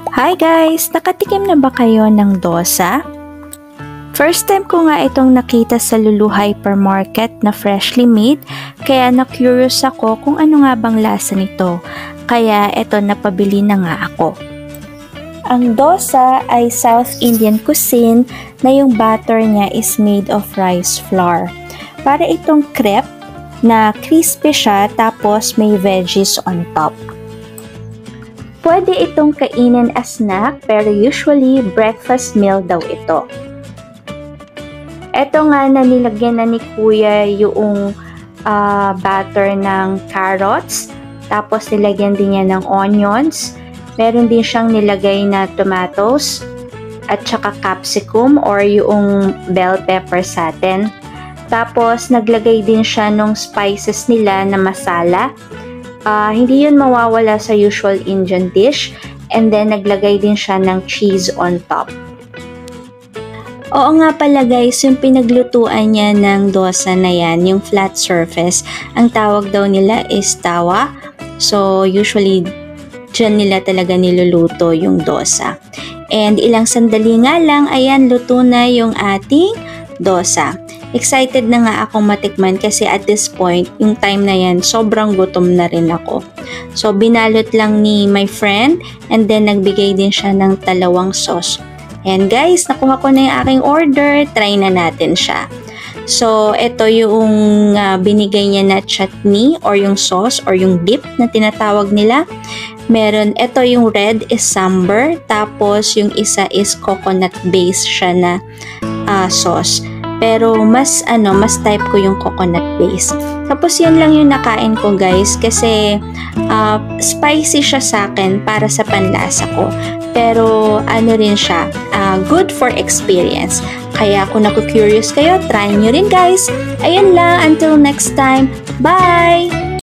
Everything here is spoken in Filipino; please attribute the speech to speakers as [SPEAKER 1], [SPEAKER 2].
[SPEAKER 1] Hi guys! Nakatikim na ba kayo ng dosa? First time ko nga itong nakita sa Lulu Hypermarket na freshly made, kaya na-curious ako kung ano nga bang lasa nito. Kaya eto, napabili na nga ako. Ang dosa ay South Indian cuisine na yung batter niya is made of rice flour. Para itong crepe na crispy siya tapos may veggies on top. Pwede itong kainin as snack pero usually breakfast meal daw ito. Ito nga na nilagyan na ni Kuya yung batter ng carrots. Tapos nilagyan din niya ng onions. Meron din siyang nilagay na tomatoes at saka capsicum or yung bell pepper sa atin. Tapos naglagay din siya ng spices nila na masala. Hindi yun mawawala sa usual Indian dish. And then, naglagay din siya ng cheese on top. Oo nga pala guys, yung pinaglutuan niya ng dosa na yan, yung flat surface, ang tawag daw nila is tawa. So, usually, dyan nila talaga niluluto yung dosa. And ilang sandali nga lang, ayan, luto na yung ating dosa. Excited na nga akong matikman kasi at this point, yung time na yan, sobrang gutom na rin ako. So, binalot lang ni my friend and then nagbigay din siya ng talawang sauce. And guys, nakuha ko na yung aking order. Try na natin siya. So, ito yung binigay niya na chutney or yung sauce or yung dip na tinatawag nila. Meron, ito yung red is sambar. Tapos, yung isa is coconut base siya na sauce. Pero mas type ko yung coconut base. Tapos yan lang yung nakain ko guys kasi spicy siya sa akin para sa panlasa ko. Pero rin siya, good for experience. Kaya kung naku-curious kayo, try nyo rin guys. Ayun lang, until next time. Bye!